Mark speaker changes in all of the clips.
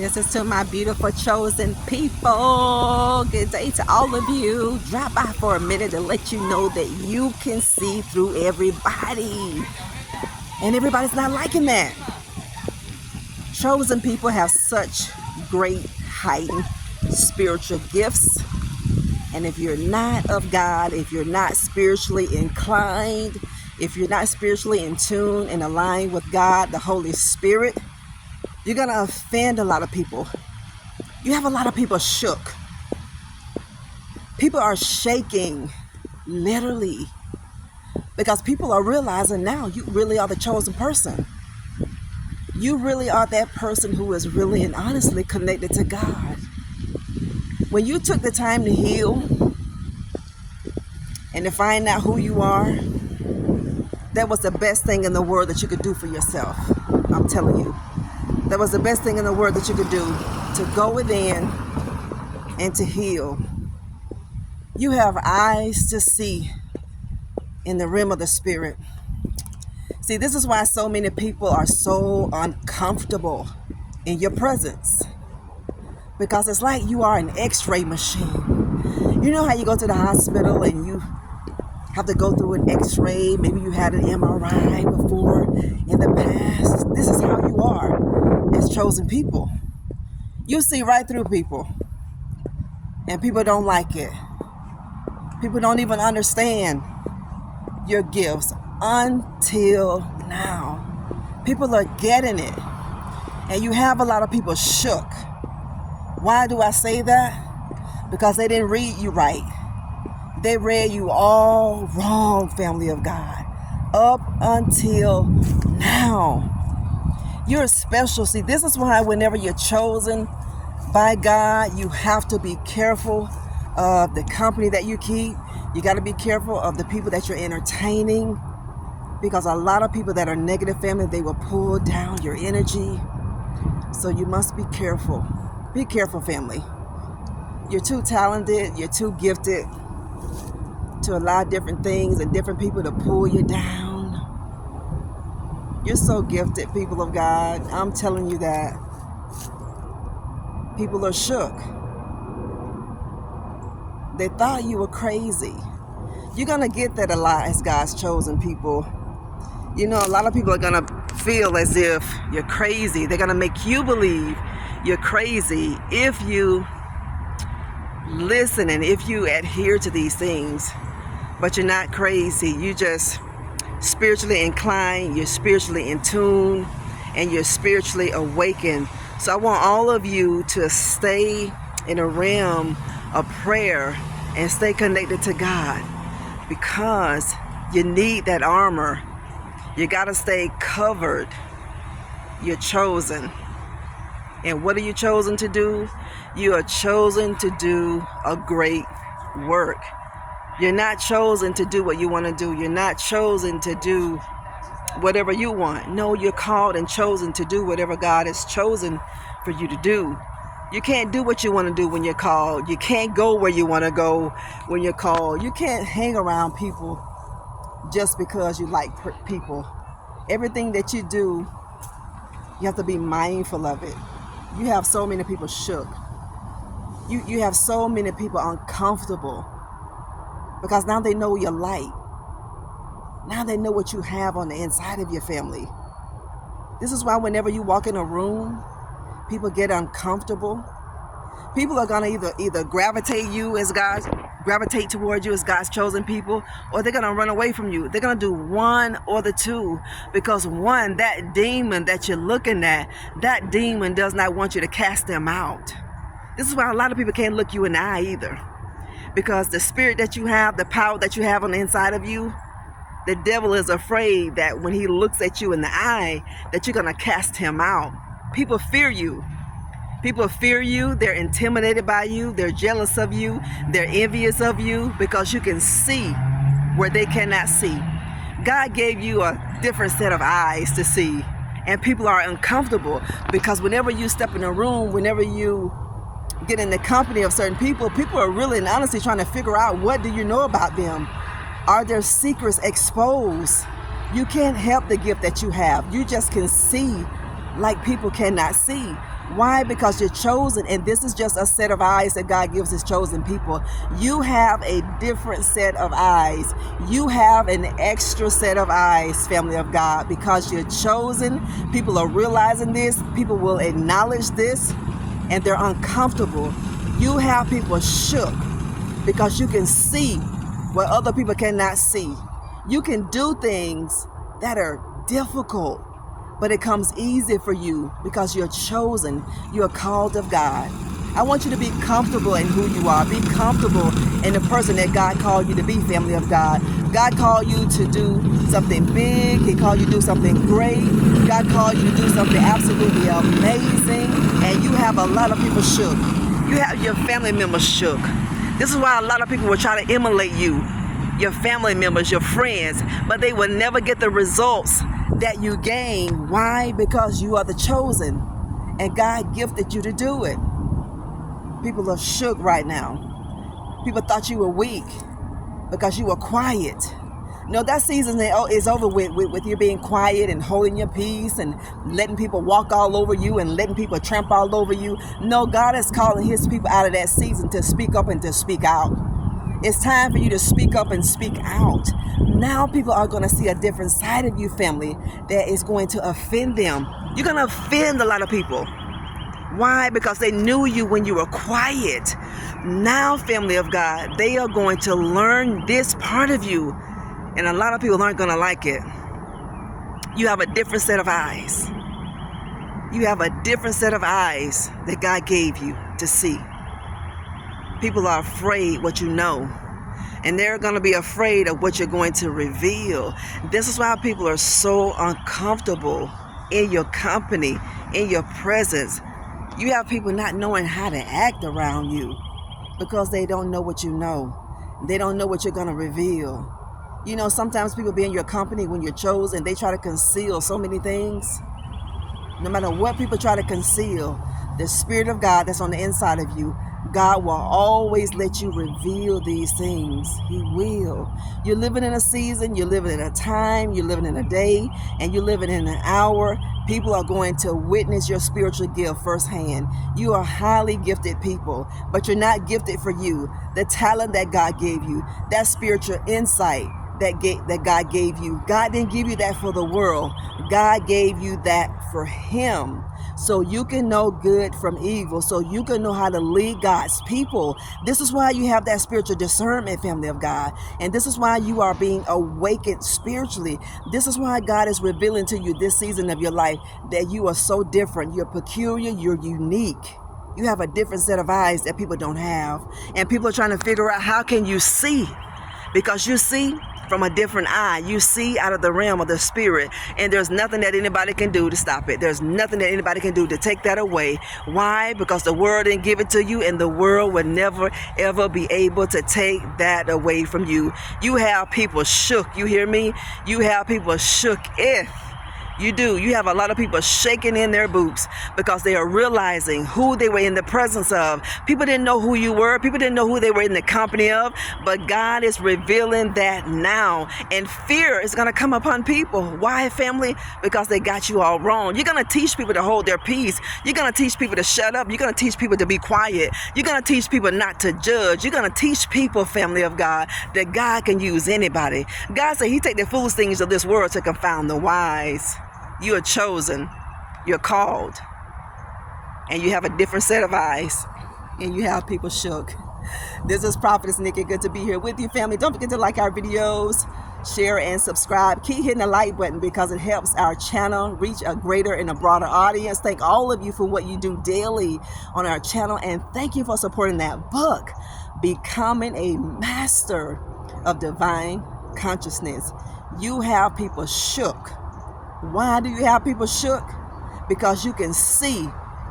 Speaker 1: This is to my beautiful chosen people. Good day to all of you. Drop by for a minute to let you know that you can see through everybody. And everybody's not liking that. Chosen people have such great heightened spiritual gifts. And if you're not of God, if you're not spiritually inclined, if you're not spiritually in tune and aligned with God, the Holy Spirit, you're going to offend a lot of people. You have a lot of people shook. People are shaking, literally, because people are realizing now you really are the chosen person. You really are that person who is really and honestly connected to God. When you took the time to heal and to find out who you are, that was the best thing in the world that you could do for yourself. I'm telling you. That was the best thing in the world that you could do, to go within and to heal. You have eyes to see in the realm of the spirit. See, this is why so many people are so uncomfortable in your presence. Because it's like you are an x-ray machine. You know how you go to the hospital and you have to go through an x-ray. Maybe you had an MRI before in the past. This is how you are as chosen people. You see right through people. And people don't like it. People don't even understand your gifts until now. People are getting it. And you have a lot of people shook. Why do I say that? Because they didn't read you right. They read you all wrong, family of God. Up until now. You're special. See, this is why whenever you're chosen by God, you have to be careful of the company that you keep. You got to be careful of the people that you're entertaining. Because a lot of people that are negative, family, they will pull down your energy. So you must be careful. Be careful, family. You're too talented. You're too gifted to allow different things and different people to pull you down. You're so gifted, people of God. I'm telling you that. People are shook. They thought you were crazy. You're going to get that a lot as God's chosen people. You know, a lot of people are going to feel as if you're crazy. They're going to make you believe you're crazy if you listen and if you adhere to these things. But you're not crazy. You just spiritually inclined, you're spiritually in tune, and you're spiritually awakened. So I want all of you to stay in a realm of prayer and stay connected to God, because you need that armor. You got to stay covered. You're chosen. And what are you chosen to do? You are chosen to do a great work. You're not chosen to do what you want to do. You're not chosen to do whatever you want. No, you're called and chosen to do whatever God has chosen for you to do. You can't do what you want to do when you're called. You can't go where you want to go when you're called. You can't hang around people just because you like people. Everything that you do, you have to be mindful of it. You have so many people shook. You have so many people uncomfortable. Because now they know your light. Now they know what you have on the inside of your family. This is why whenever you walk in a room, people get uncomfortable. People are going to either gravitate towards you as God's chosen people, or they're going to run away from you. They're going to do one or the two. Because one, that demon that you're looking at, that demon does not want you to cast them out. This is why a lot of people can't look you in the eye either. Because the spirit that you have, the power that you have on the inside of you, the devil is afraid that when he looks at you in the eye, that you're going to cast him out. People fear you. People fear you. They're intimidated by you. They're jealous of you. They're envious of you because you can see where they cannot see. God gave you a different set of eyes to see. And people are uncomfortable because whenever you step in a room, whenever you get in the company of certain people, people are really and honestly trying to figure out, what do you know about them? Are their secrets exposed? You can't help the gift that you have. You just can see like people cannot see. Why? Because you're chosen, and this is just a set of eyes that God gives his chosen people. You have a different set of eyes. You have an extra set of eyes, family of God, because you're chosen. People are realizing this. People will acknowledge this, and they're uncomfortable. You have people shook because you can see what other people cannot see. You can do things that are difficult, but it comes easy for you because you're chosen. You're called of God. I want you to be comfortable in who you are. Be comfortable in the person that God called you to be, family of God. God called you to do something big. He called you to do something great. God called you to do something absolutely amazing. And you have a lot of people shook. You have your family members shook. This is why a lot of people will try to emulate you, your family members, your friends, but they will never get the results that you gain. Why? Because you are the chosen, and God gifted you to do it. People are shook right now. People thought you were weak because you were quiet. No, that season is over with you being quiet and holding your peace and letting people walk all over you and letting people tramp all over you. No, God is calling his people out of that season to speak up and to speak out. It's time for you to speak up and speak out. Now people are going to see a different side of you, family, that is going to offend them. You're going to offend a lot of people. Why? Because they knew you when you were quiet. Now, family of God, they are going to learn this part of you. And a lot of people aren't going to like it. You have a different set of eyes. You have a different set of eyes that God gave you to see. People are afraid what you know, and they're going to be afraid of what you're going to reveal. This is why people are so uncomfortable in your company, in your presence. You have people not knowing how to act around you because they don't know what you know. They don't know what you're going to reveal. You know, sometimes people be in your company when you're chosen, they try to conceal so many things. No matter what people try to conceal, the Spirit of God that's on the inside of you, God will always let you reveal these things. He will. You're living in a season, you're living in a time, you're living in a day, and you're living in an hour. People are going to witness your spiritual gift firsthand. You are highly gifted people, but you're not gifted for you. The talent that God gave you, that spiritual insight that God gave you, God didn't give you that for the world. God gave you that for him, so you can know good from evil, so you can know how to lead God's people. This is why you have that spiritual discernment, family of God, and this is why you are being awakened spiritually. This is why God is revealing to you this season of your life that you are so different. You're peculiar, you're unique. You have a different set of eyes that people don't have, and people are trying to figure out, how can you see? Because you see from a different eye. You see out of the realm of the spirit, and there's nothing that anybody can do to stop it. There's nothing that anybody can do to take that away. Why? Because the world didn't give it to you, and the world would never ever be able to take that away from you. You have people shook. You hear me? You have people shooketh. You do. You have a lot of people shaking in their boots because they are realizing who they were in the presence of. People didn't know who you were. People didn't know who they were in the company of. But God is revealing that now. And fear is going to come upon people. Why, family? Because they got you all wrong. You're going to teach people to hold their peace. You're going to teach people to shut up. You're going to teach people to be quiet. You're going to teach people not to judge. You're going to teach people, family of God, that God can use anybody. God said he take the foolish things of this world to confound the wise. You are chosen, you're called, and you have a different set of eyes, and you have people shook. This is Prophetess Nikki. Good to be here with you, family. Don't forget to like our videos, share, and subscribe. Keep hitting the like button because it helps our channel reach a greater and a broader audience. Thank all of you for what you do daily on our channel, and thank you for supporting that book, Becoming a Master of Divine Consciousness. You have people shook. Why do you have people shook? Because you can see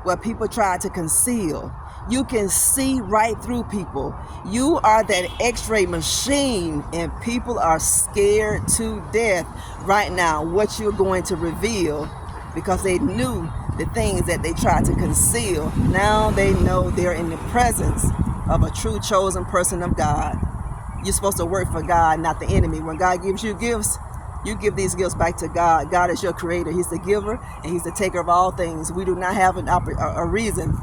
Speaker 1: what people try to conceal. You can see right through people. You are that x-ray machine, and people are scared to death right now what you're going to reveal, because they knew the things that they tried to conceal. Now they know they're in the presence of a true chosen person of God. You're supposed to work for God, not the enemy. When God gives you gifts, You give these gifts back to God. God is your creator. He's the giver and he's the taker of all things. We do not have a reason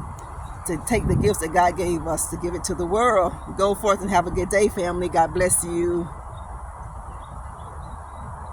Speaker 1: to take the gifts that God gave us to give it to the world. Go forth and have a good day, family. God bless you.